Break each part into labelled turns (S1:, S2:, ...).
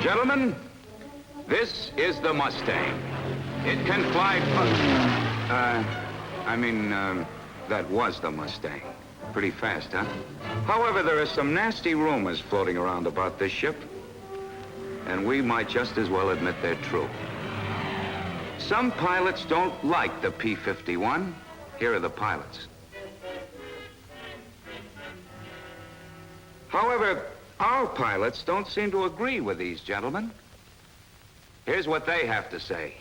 S1: Gentlemen, this is the Mustang. It can fly... that was the Mustang. Pretty fast, huh? However, there are some nasty rumors floating around about this ship, and we might just as well admit they're true. Some pilots don't like the P-51. Here are the pilots. However, our pilots don't seem to agree with these gentlemen. Here's what they have to say.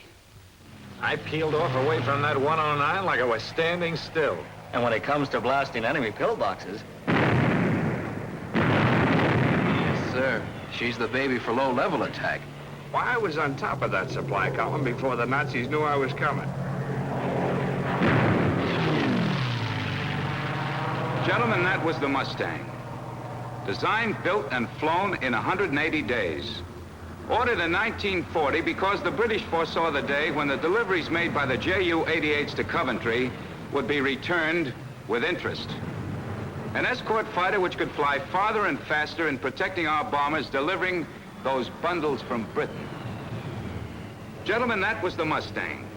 S2: I peeled off away from that 109 like I was standing still.
S3: And when it comes to blasting enemy pillboxes...
S4: Yes, sir. She's the baby for low-level attack.
S2: Why, I was on top of that supply column before the Nazis knew I was coming.
S1: Gentlemen, that was the Mustang. Designed, built, and flown in 180 days. Ordered in 1940 because the British foresaw the day when the deliveries made by the Ju-88s to Coventry would be returned with interest. An escort fighter which could fly farther and faster in protecting our bombers delivering those bundles from Britain. Gentlemen, that was the Mustang.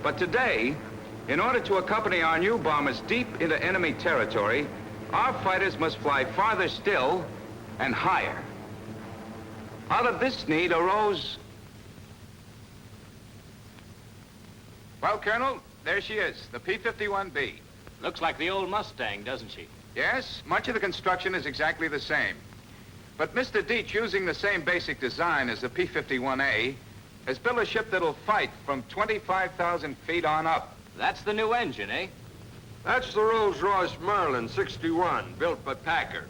S1: But today, in order to accompany our new bombers deep into enemy territory, our fighters must fly farther still and higher. Out of this need arose... Well, Colonel, there she is, the P-51B.
S3: Looks like the old Mustang, doesn't she?
S1: Yes, much of the construction is exactly the same. But Mr. Deach, using the same basic design as the P-51A, has built a ship that'll fight from 25,000 feet on up.
S3: That's the new engine, eh?
S5: That's the Rolls-Royce Merlin 61, built by Packard.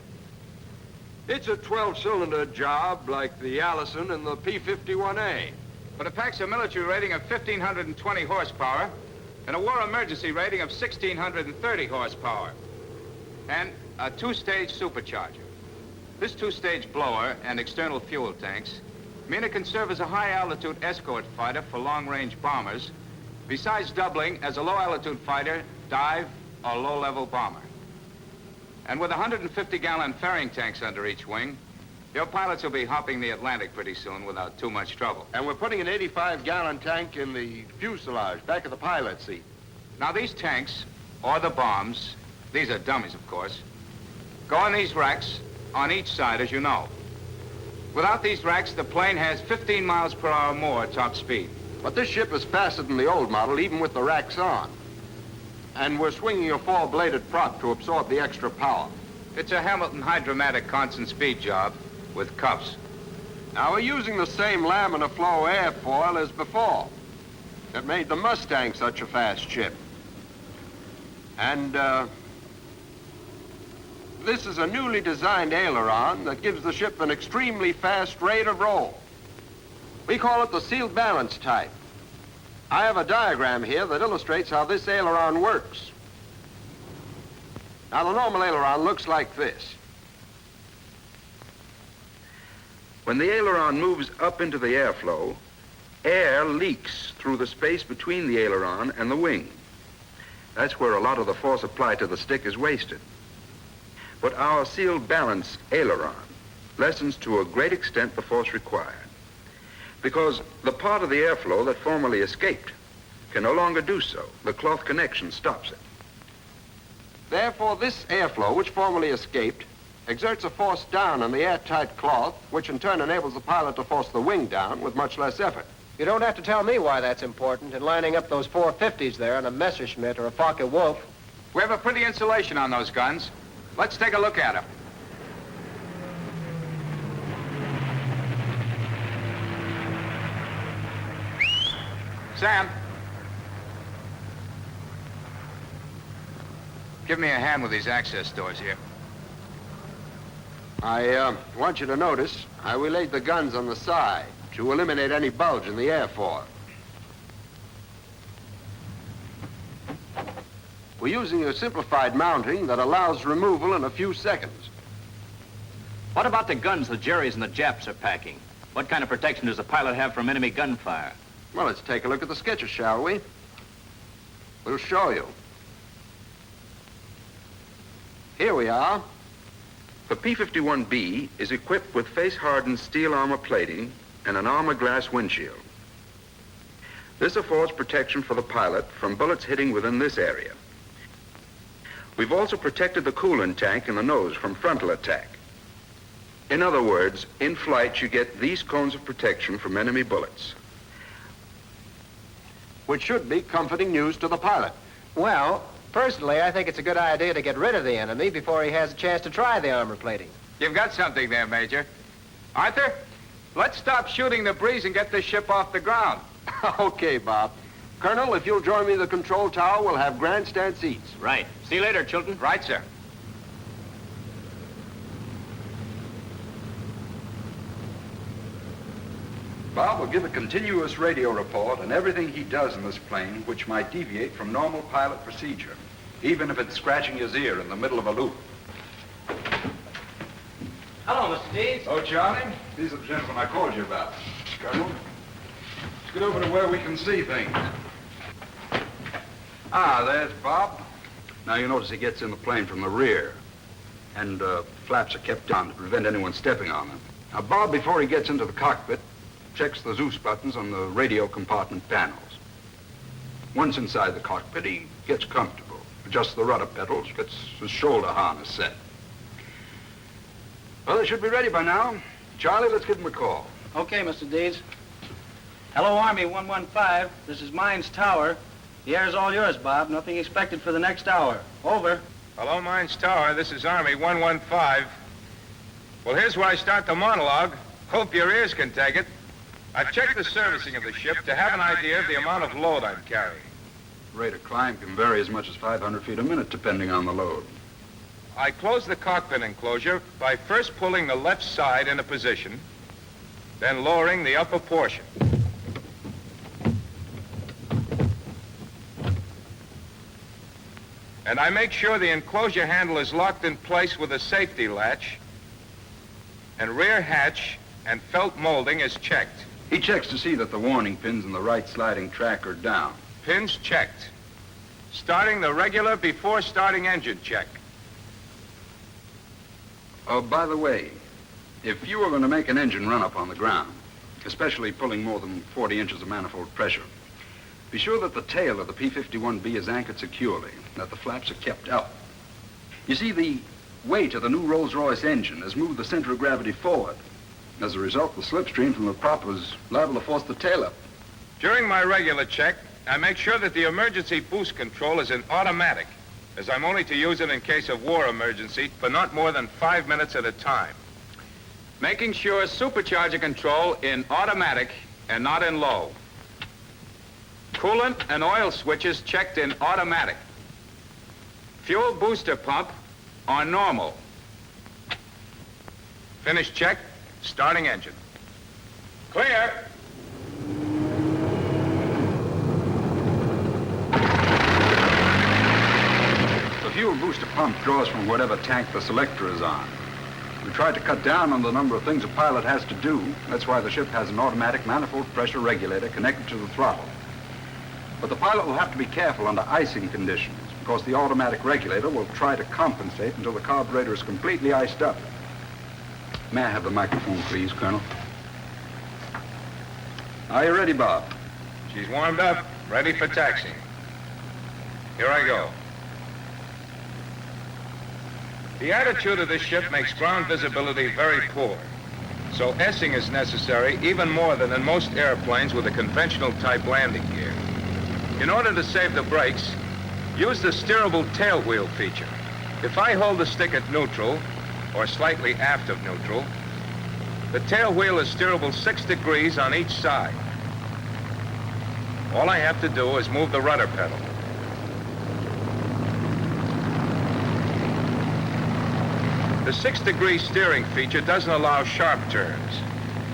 S5: It's a 12-cylinder job like the Allison and the P-51A.
S1: But it packs a military rating of 1,520 horsepower and a war emergency rating of 1,630 horsepower. And a two-stage supercharger. This two-stage blower and external fuel tanks mean it can serve as a high-altitude escort fighter for long-range bombers, besides doubling as a low-altitude fighter, dive, or low-level bomber. And with 150-gallon ferrying tanks under each wing, your pilots will be hopping the Atlantic pretty soon without too much trouble.
S5: And we're putting an 85-gallon tank in the fuselage, back of the pilot seat.
S1: Now, these tanks, or the bombs, these are dummies, of course, go in these racks on each side, as you know. Without these racks, the plane has 15 miles per hour more top speed.
S5: But this ship is faster than the old model, even with the racks on. And we're swinging a four-bladed prop to absorb the extra power.
S1: It's a Hamilton hydromatic constant speed job with cuffs.
S5: Now, we're using the same laminar flow airfoil as before. That made the Mustang such a fast ship. And, this is a newly designed aileron that gives the ship an extremely fast rate of roll. We call it the sealed balance type. I have a diagram here that illustrates how this aileron works. Now, the normal aileron looks like this.
S6: When the aileron moves up into the airflow, air leaks through the space between the aileron and the wing. That's where a lot of the force applied to the stick is wasted. But our sealed balance aileron lessens to a great extent the force required, because the part of the airflow that formerly escaped can no longer do so. The cloth connection stops it.
S5: Therefore, this airflow, which formerly escaped, exerts a force down on the airtight cloth, which in turn enables the pilot to force the wing down with much less effort.
S7: You don't have to tell me why that's important in lining up those 450s there on a Messerschmitt or a Focke-Wulf.
S1: We have a pretty insulation on those guns. Let's take a look at them. Sam. Give me a hand with these access doors here.
S5: I want you to notice how we laid the guns on the side to eliminate any bulge in the airfoil. We're using a simplified mounting that allows removal in a few seconds.
S3: What about the guns the Jerrys and the Japs are packing? What kind of protection does the pilot have from enemy gunfire?
S5: Well, let's take a look at the sketches, shall we? We'll show you. Here we are.
S6: The P-51B is equipped with face-hardened steel armor plating and an armor glass windshield. This affords protection for the pilot from bullets hitting within this area. We've also protected the coolant tank and the nose from frontal attack. In other words, in flight you get these cones of protection from enemy bullets.
S5: Which should be comforting news to the pilot.
S7: Well, personally, I think it's a good idea to get rid of the enemy before he has a chance to try the armor plating.
S1: You've got something there, Major. Arthur, let's stop shooting the breeze and get this ship off the ground.
S5: Okay, Bob. Colonel, if you'll join me in the control tower, we'll have grandstand seats.
S3: Right. See you later, Chilton.
S1: Right, sir.
S6: Bob will give a continuous radio report on everything he does in this plane which might deviate from normal pilot procedure, even if it's scratching his ear in the middle of a loop.
S3: Hello, Mr. Deeds.
S6: Oh, Charlie, these are the gentlemen I called you about. Colonel, let's get over to where we can see things. Ah, there's Bob. Now, you notice he gets in the plane from the rear, and flaps are kept down to prevent anyone stepping on them. Now, Bob, before he gets into the cockpit, checks the Zeus buttons on the radio compartment panels. Once inside the cockpit, he gets comfortable, adjusts the rudder pedals, gets his shoulder harness set. Well, they should be ready by now. Charlie, let's give them a call.
S8: Okay, Mr. Deeds. Hello, Army 115. This is Mines Tower. The air's all yours, Bob. Nothing expected for the next hour. Over.
S2: Hello, Mines Tower. This is Army 115. Well, here's where I start the monologue. Hope your ears can take it. I've checked the servicing of the ship to have an idea of the amount of load I'm carrying.
S6: Rate of climb can vary as much as 500 feet a minute, depending on the load.
S2: I close the cockpit enclosure by first pulling the left side into position, then lowering the upper portion. And I make sure the enclosure handle is locked in place with a safety latch, and rear hatch and felt molding is checked.
S6: He checks to see that the warning pins in the right sliding track are down.
S2: Pins checked. Starting the regular before starting engine check.
S6: Oh, by the way, if you were going to make an engine run up on the ground, especially pulling more than 40 inches of manifold pressure, be sure that the tail of the P-51B is anchored securely, and that the flaps are kept up. You see, the weight of the new Rolls-Royce engine has moved the center of gravity forward. As a result, the slipstream from the prop was liable to force the tail up.
S2: During my regular check, I make sure that the emergency boost control is in automatic, as I'm only to use it in case of war emergency for not more than 5 minutes at a time.
S1: Making sure supercharger control in automatic and not in low. Coolant and oil switches checked in automatic. Fuel booster pump on normal.
S2: Finish check, starting engine. Clear.
S6: The fuel booster pump draws from whatever tank the selector is on. We tried to cut down on the number of things a pilot has to do. That's why the ship has an automatic manifold pressure regulator connected to the throttle. But the pilot will have to be careful under icing conditions, because the automatic regulator will try to compensate until the carburetor is completely iced up. May I have the microphone, please, Colonel? Are you ready, Bob?
S2: She's warmed up, ready for taxi. Here I go. The attitude of this ship makes ground visibility very poor, so S-ing is necessary even more than in most airplanes with a conventional type landing gear. In order to save the brakes, use the steerable tail wheel feature. If I hold the stick at neutral, or slightly aft of neutral, the tail wheel is steerable 6 degrees on each side. All I have to do is move the rudder pedal. The 6-degree steering feature doesn't allow sharp turns.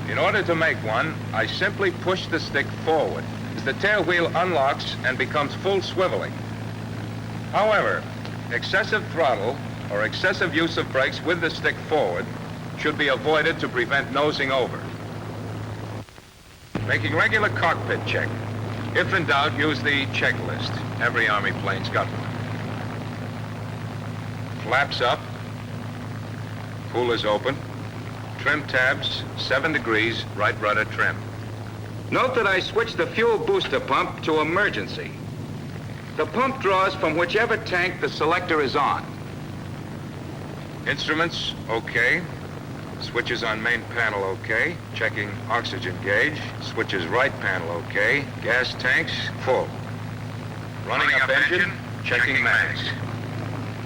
S2: In order to make one, I simply push the stick forward as the tail wheel unlocks and becomes full swiveling. However, excessive throttle or excessive use of brakes with the stick forward should be avoided to prevent nosing over. Making regular cockpit check. If in doubt, use the checklist. Every Army plane's got one. Flaps up. Coolers open. Trim tabs, 7 degrees, right rudder trim.
S1: Note that I switched the fuel booster pump to emergency. The pump draws from whichever tank the selector is on.
S2: Instruments, okay. Switches on main panel, okay. Checking oxygen gauge. Switches right panel, okay. Gas tanks, full. Running up engine, checking mags.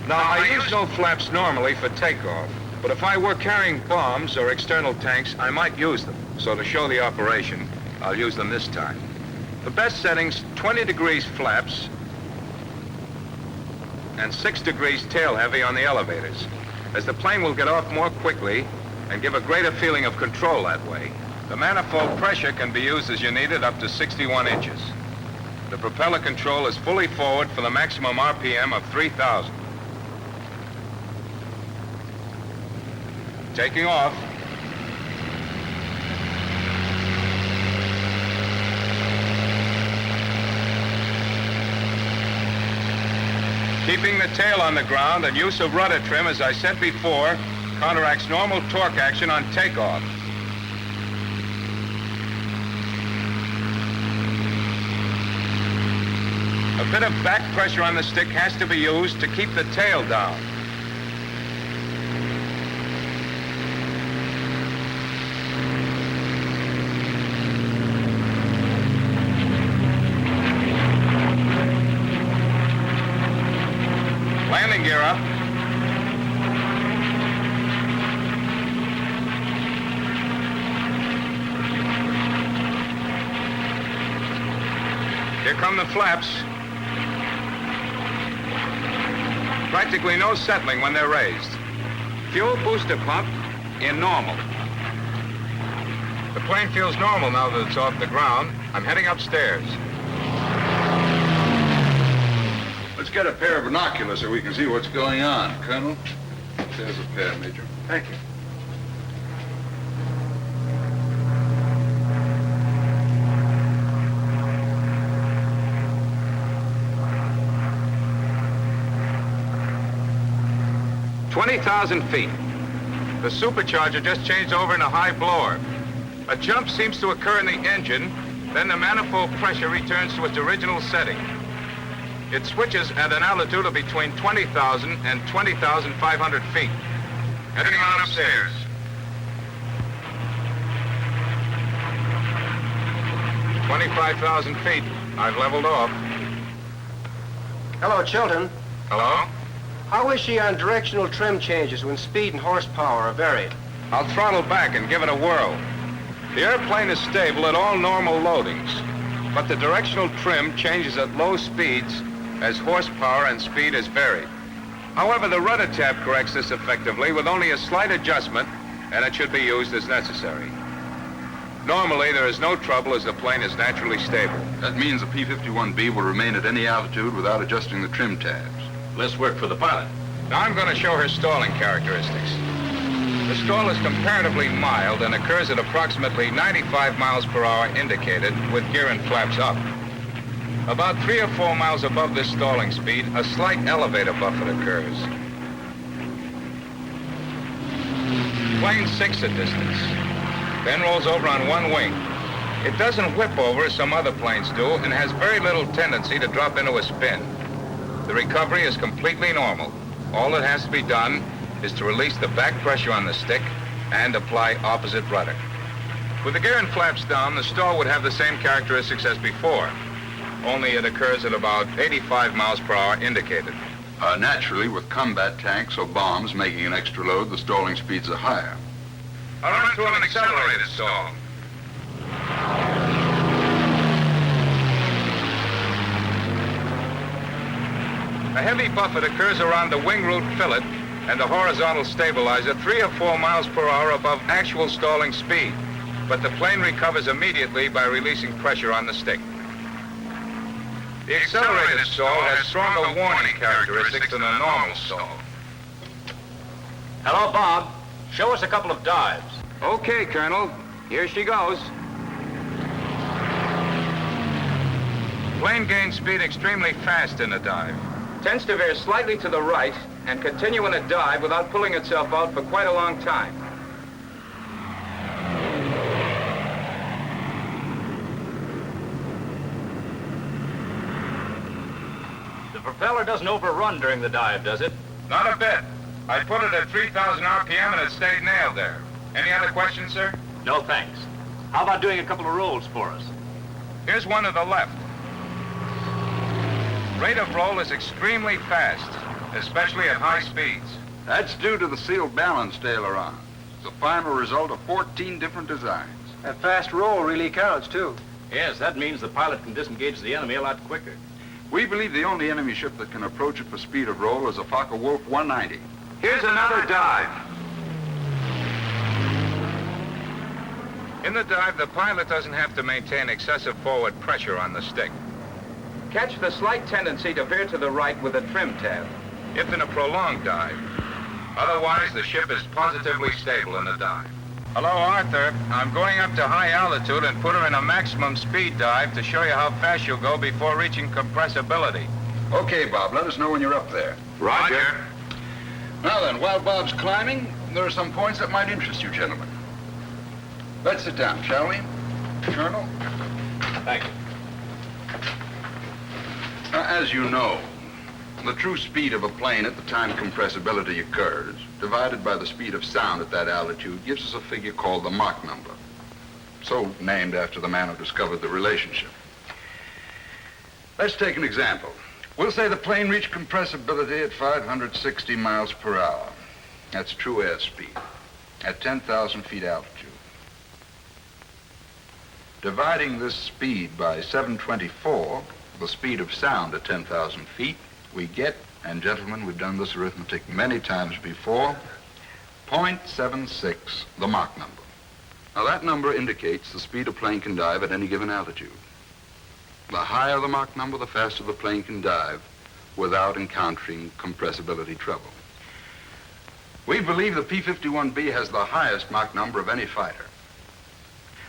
S2: Now, I use no flaps normally for takeoff, but if I were carrying bombs or external tanks, I might use them. So to show the operation, I'll use them this time. The best settings, 20 degrees flaps and 6 degrees tail heavy on the elevators, as the plane will get off more quickly and give a greater feeling of control that way. The manifold pressure can be used as you need it up to 61 inches. The propeller control is fully forward for the maximum RPM of 3,000. Taking off. Keeping the tail on the ground and use of rudder trim, as I said before, counteracts normal torque action on takeoff. A bit of back pressure on the stick has to be used to keep the tail down. Landing gear up. Here come the flaps. Practically no settling when they're raised.
S1: Fuel booster pump in normal.
S2: The plane feels normal now that it's off the ground. I'm heading upstairs.
S6: Let's get a pair of binoculars so we can see what's going on, Colonel. There's a pair, Major.
S2: Thank you.
S1: $20,000 feet.
S2: The supercharger just changed over in a high blower. A jump seems to occur in the engine, then the manifold pressure returns to its original setting. It switches at an altitude of between 20,000 and 20,500 feet. Heading on upstairs. $25,000 feet. I've leveled off.
S7: Hello, Chilton.
S2: Hello?
S7: How is she on directional trim changes when speed and horsepower are varied?
S2: I'll throttle back and give it a whirl. The airplane is stable at all normal loadings, but the directional trim changes at low speeds as horsepower and speed is varied. However, the rudder tab corrects this effectively with only a slight adjustment, and it should be used as necessary. Normally, there is no trouble as the plane is naturally stable.
S6: That means the P-51B will remain at any altitude without adjusting the trim tabs.
S3: Less work for the pilot.
S2: Now I'm going to show her stalling characteristics. The stall is comparatively mild and occurs at approximately 95 miles per hour indicated with gear and flaps up. About 3 or 4 miles above this stalling speed, a slight elevator buffet occurs. Plane sinks a distance, then rolls over on one wing. It doesn't whip over as some other planes do and has very little tendency to drop into a spin. The recovery is completely normal. All that has to be done is to release the back pressure on the stick and apply opposite rudder. With the gear and flaps down, the stall would have the same characteristics as before, only it occurs at about 85 miles per hour indicated.
S6: Naturally, with combat tanks or bombs making an extra load, the stalling speeds are higher.
S2: I'll run through an accelerated stall. A heavy buffet occurs around the wing root fillet and the horizontal stabilizer 3 or 4 miles per hour above actual stalling speed, but the plane recovers immediately by releasing pressure on the stick. The accelerated stall has stronger warning characteristics than a normal stall.
S3: Hello, Bob. Show us a couple of dives.
S1: Okay, Colonel. Here she goes.
S2: Plane gains speed extremely fast in a dive.
S1: Tends to veer slightly to the right and continue in a dive without pulling itself out for quite a long time.
S3: propeller doesn't overrun during the dive, does it?
S2: Not a bit. I put it at 3,000 RPM and it stayed nailed there. Any other questions, sir?
S3: No, thanks. How about doing a couple of rolls for us?
S2: Here's one to the left. Rate of roll is extremely fast, especially at high speeds.
S6: That's due to the sealed balanced aileron. It's the final result of 14 different designs.
S7: That fast roll really counts, too.
S3: Yes, that means the pilot can disengage the enemy a lot quicker.
S6: We believe the only enemy ship that can approach it for speed of roll is a Focke-Wulf 190.
S1: Here's another dive.
S2: In the dive, the pilot doesn't have to maintain excessive forward pressure on the stick.
S1: Catch the slight tendency to veer to the right with a trim tab.
S2: If in a prolonged dive. Otherwise, the ship is positively stable in the dive. Hello, Arthur. I'm going up to high altitude and put her in a maximum speed dive to show you how fast you'll go before reaching compressibility.
S6: Okay, Bob, let us know when you're up there.
S2: Roger.
S6: Now then, while Bob's climbing, there are some points that might interest you gentlemen. Let's sit down, shall we? Colonel?
S3: Thank you.
S6: Now, as you know, the true speed of a plane at the time compressibility occurs, divided by the speed of sound at that altitude, gives us a figure called the Mach number. So named after the man who discovered the relationship. Let's take an example. We'll say the plane reached compressibility at 560 miles per hour. That's true airspeed, at 10,000 feet altitude. Dividing this speed by 724, the speed of sound at 10,000 feet, we get, and gentlemen, we've done this arithmetic many times before, 0.76, the Mach number. Now that number indicates the speed a plane can dive at any given altitude. The higher the Mach number, the faster the plane can dive without encountering compressibility trouble. We believe the P-51B has the highest Mach number of any fighter.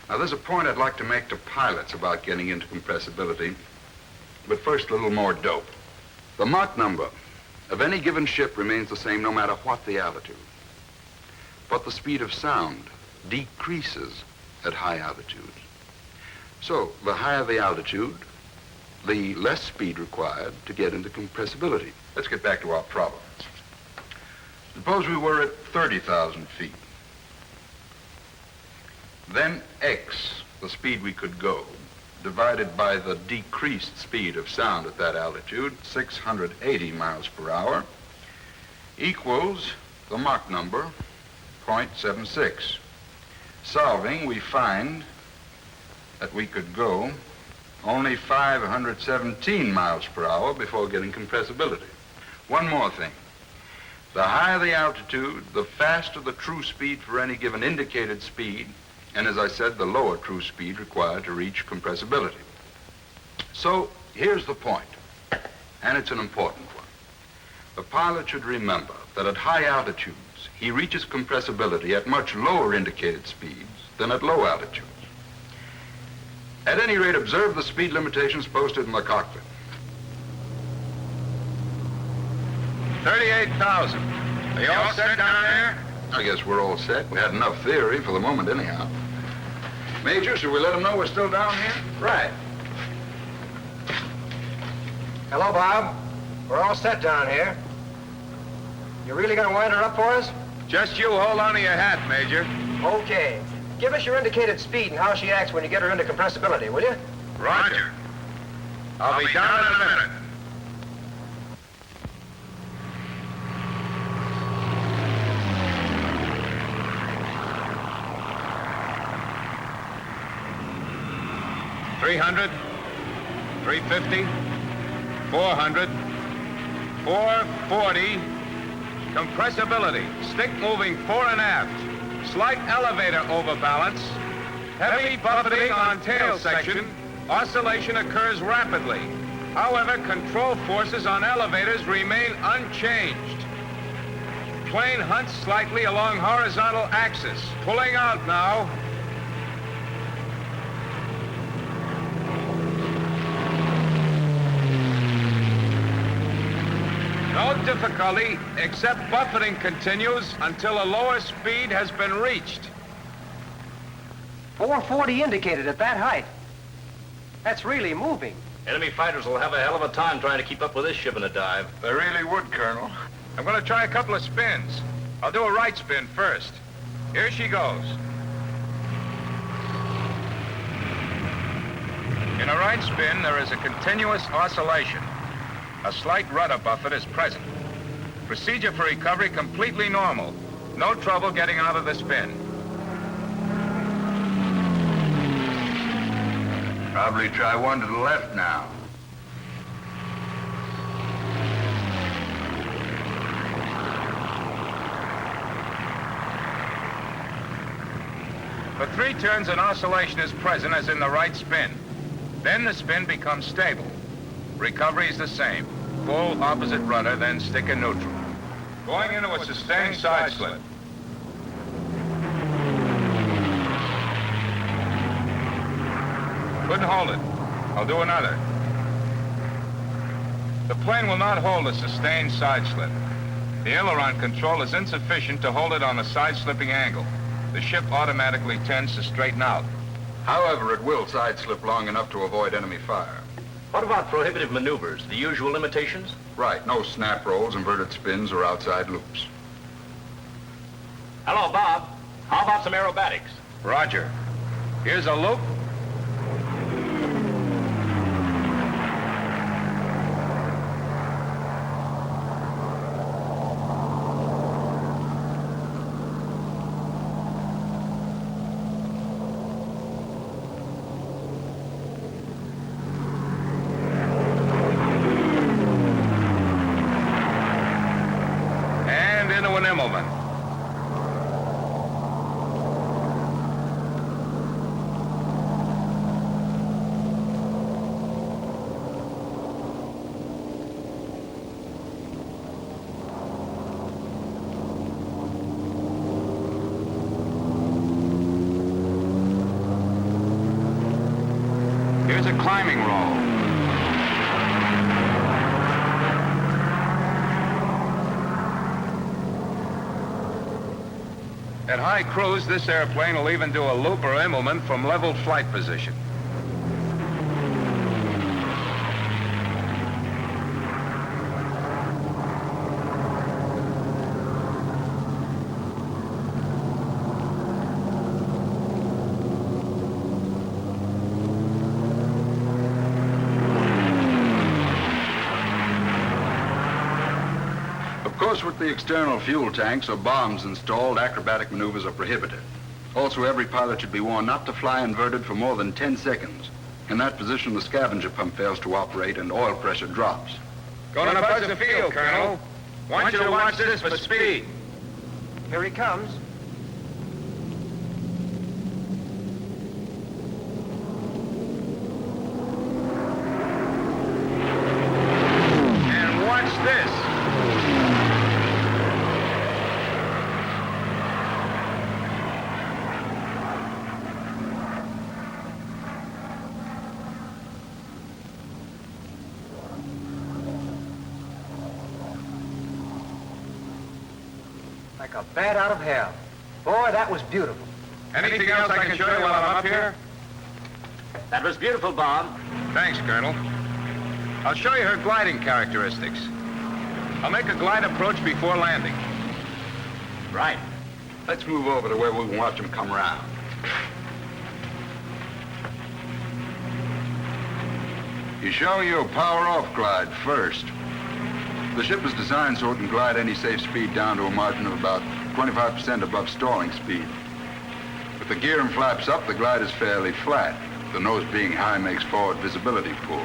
S6: Now there's a point I'd like to make to pilots about getting into compressibility, but first a little more dope. The Mach number of any given ship remains the same no matter what the altitude. But the speed of sound decreases at high altitudes. So the higher the altitude, the less speed required to get into compressibility. Let's get back to our problem. Suppose we were at 30,000 feet. Then X, the speed we could go, divided by the decreased speed of sound at that altitude, 680 miles per hour, equals the Mach number, 0.76. Solving, we find that we could go only 517 miles per hour before getting compressibility. One more thing. The higher the altitude, the faster the true speed for any given indicated speed, and as I said, the lower true speed required to reach compressibility. So here's the point, and it's an important one. The pilot should remember that at high altitudes, he reaches compressibility at much lower indicated speeds than at low altitudes. At any rate, observe the speed limitations posted in the cockpit.
S2: 38,000. Are you all set down there?
S6: I guess we're all set. We had enough theory for the moment anyhow. Major, should we let them know we're still down here?
S7: Right. Hello, Bob. We're all set down here. You really gonna wind her up for us?
S2: Just you hold on to your hat, Major.
S7: Okay. Give us your indicated speed and how she acts when you get her into compressibility, will you?
S2: Roger. I'll be down in a minute. $300, $350, $400, $440. Compressibility. Stick moving fore and aft. Slight elevator overbalance. Heavy buffeting on tail section. Oscillation occurs rapidly. However, control forces on elevators remain unchanged. Plane hunts slightly along horizontal axis. Pulling out now. No difficulty, except buffeting continues until a lower speed has been reached.
S7: 440 indicated at that height. That's really moving.
S3: Enemy fighters will have a hell of a time trying to keep up with this ship in a dive.
S6: They really would, Colonel.
S2: I'm going to try a couple of spins. I'll do a right spin first. Here she goes. In a right spin, there is a continuous oscillation. A slight rudder buffet is present. Procedure for recovery completely normal. No trouble getting out of the spin.
S6: Probably try one to the left now.
S2: For 3 turns, an oscillation is present as in the right spin. Then the spin becomes stable. Recovery is the same. Full opposite rudder, then stick in neutral. Going into a sustained side slip. Couldn't hold it. I'll do another. The plane will not hold a sustained side slip. The aileron control is insufficient to hold it on a side-slipping angle. The ship automatically tends to straighten out.
S6: However, it will side slip long enough to avoid enemy fire.
S3: What about prohibitive maneuvers? The usual limitations?
S6: Right, no snap rolls, inverted spins, or outside loops.
S3: Hello, Bob. How about some aerobatics?
S2: Roger. Here's a loop. Here's a climbing roll. At high cruise, this airplane will even do a loop or Immelman from level flight position.
S6: Of course, with the external fuel tanks or bombs installed, acrobatic maneuvers are prohibited. Also, every pilot should be warned not to fly inverted for more than 10 seconds. In that position, the scavenger pump fails to operate and oil pressure drops.
S2: Gonna buzz the field, Colonel. Want you to watch this for speed.
S7: Here he comes.
S2: And watch this.
S7: Like a bat out of hell. Boy, that was beautiful.
S2: Anything else I can show you while I'm up here?
S3: That was beautiful, Bob.
S2: Thanks, Colonel. I'll show you her gliding characteristics. I'll make a glide approach before landing.
S3: Right.
S6: Let's move over to where we can watch them come around. You show your power-off glide first. The ship is designed so it can glide any safe speed down to a margin of about 25% above stalling speed. With the gear and flaps up, the glide is fairly flat. The nose being high makes forward visibility poor.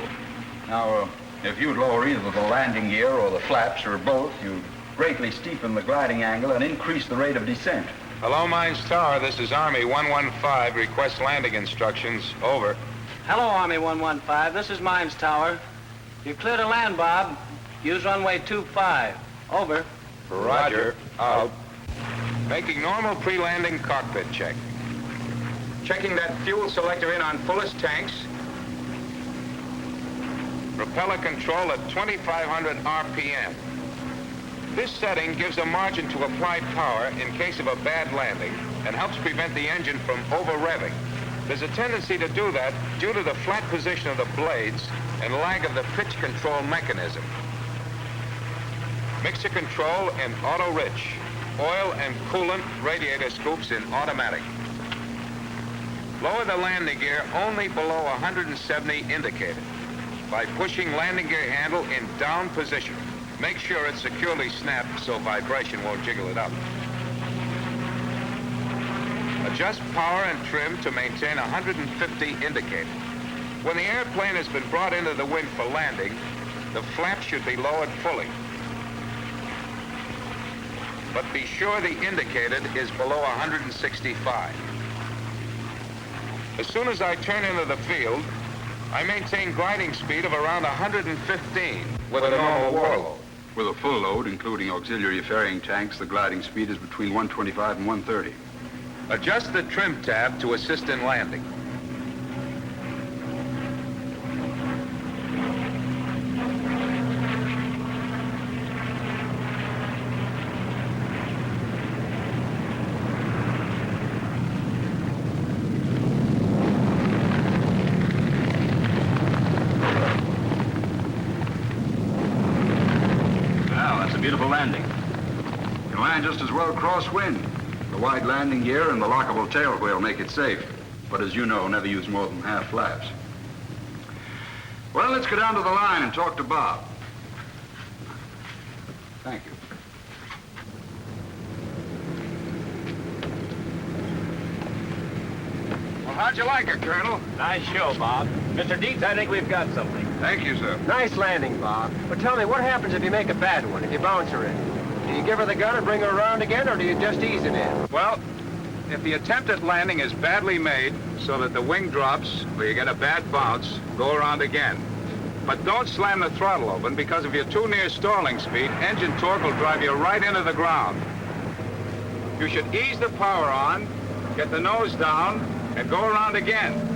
S6: Now, if you lower either the landing gear or the flaps or both, you greatly steepen the gliding angle and increase the rate of descent.
S2: Hello, Mines Tower. This is Army 115. Request landing instructions. Over.
S8: Hello, Army 115. This is Mines Tower. You're clear to land, Bob. Use runway 25. Over.
S2: Roger. Out. Making normal pre-landing cockpit check. Checking that fuel selector in on fullest tanks. Propeller control at 2,500 RPM. This setting gives a margin to apply power in case of a bad landing and helps prevent the engine from over-revving. There's a tendency to do that due to the flat position of the blades and lag of the pitch control mechanism. Mixture control in auto-rich. Oil and coolant radiator scoops in automatic. Lower the landing gear only below 170 indicated by pushing landing gear handle in down position. Make sure it's securely snapped so vibration won't jiggle it up. Adjust power and trim to maintain 150 indicated. When the airplane has been brought into the wind for landing, the flap should be lowered fully. But be sure the indicated is below 165. As soon as I turn into the field, I maintain gliding speed of around 115 with a normal war load.
S6: With a full load, including auxiliary ferrying tanks, the gliding speed is between 125 and 130.
S2: Adjust the trim tab to assist in landing.
S3: Beautiful landing.
S6: You can land just as well crosswind. The wide landing gear and the lockable tail wheel make it safe. But as you know, never use more than half flaps. Well, let's go down to the line and talk to Bob. Thank you.
S2: Well, how'd you like it, Colonel?
S3: Nice show, Bob. Mr. Dietz, I think we've got something.
S2: Thank you, sir.
S7: Nice landing, Bob. But tell me, what happens if you make a bad one, if you bounce her in? Do you give her the gun and bring her around again, or do you just ease it in?
S2: Well, if the attempt at landing is badly made so that the wing drops or you get a bad bounce, go around again. But don't slam the throttle open, because if you're too near stalling speed, engine torque will drive you right into the ground. You should ease the power on, get the nose down, and go around again.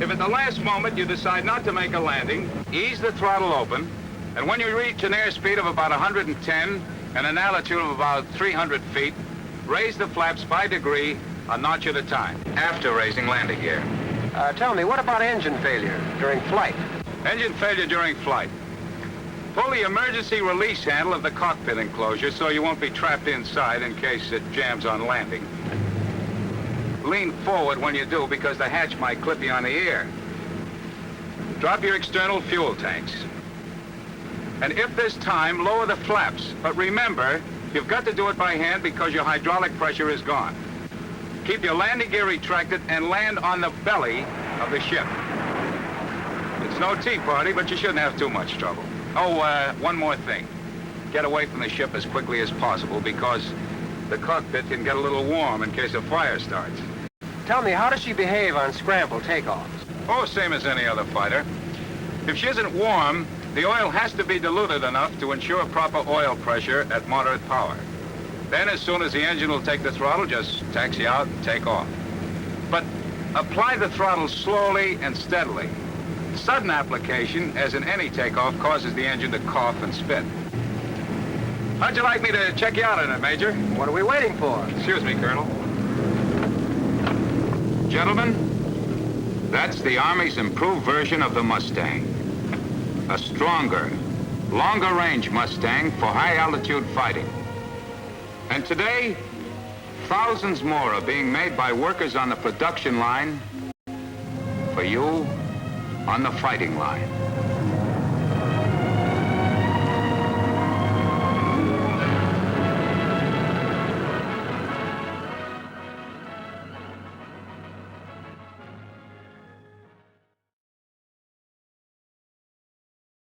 S2: If at the last moment you decide not to make a landing, ease the throttle open, and when you reach an airspeed of about 110 and an altitude of about 300 feet, raise the flaps by degree, a notch at a time, after raising landing gear.
S7: Tell me, what about engine failure during flight?
S2: Engine failure during flight. Pull the emergency release handle of the cockpit enclosure so you won't be trapped inside in case it jams on landing. Lean forward when you do, because the hatch might clip you on the ear. Drop your external fuel tanks. And if there's time, lower the flaps. But remember, you've got to do it by hand because your hydraulic pressure is gone. Keep your landing gear retracted and land on the belly of the ship. It's no tea party, but you shouldn't have too much trouble. Oh, one more thing. Get away from the ship as quickly as possible, because the cockpit can get a little warm in case a fire starts.
S7: Tell me, how does she behave on scramble takeoffs?
S2: Oh, same as any other fighter. If she isn't warm, the oil has to be diluted enough to ensure proper oil pressure at moderate power. Then, as soon as the engine will take the throttle, just taxi out and take off. But apply the throttle slowly and steadily. Sudden application, as in any takeoff, causes the engine to cough and spit. How'd you like me to check you out on it, Major?
S7: What are we waiting for?
S2: Excuse me, Colonel. Gentlemen, that's the Army's improved version of the Mustang. A stronger, longer-range Mustang for high-altitude fighting. And today, thousands more are being made by workers on the production line for you on the fighting line.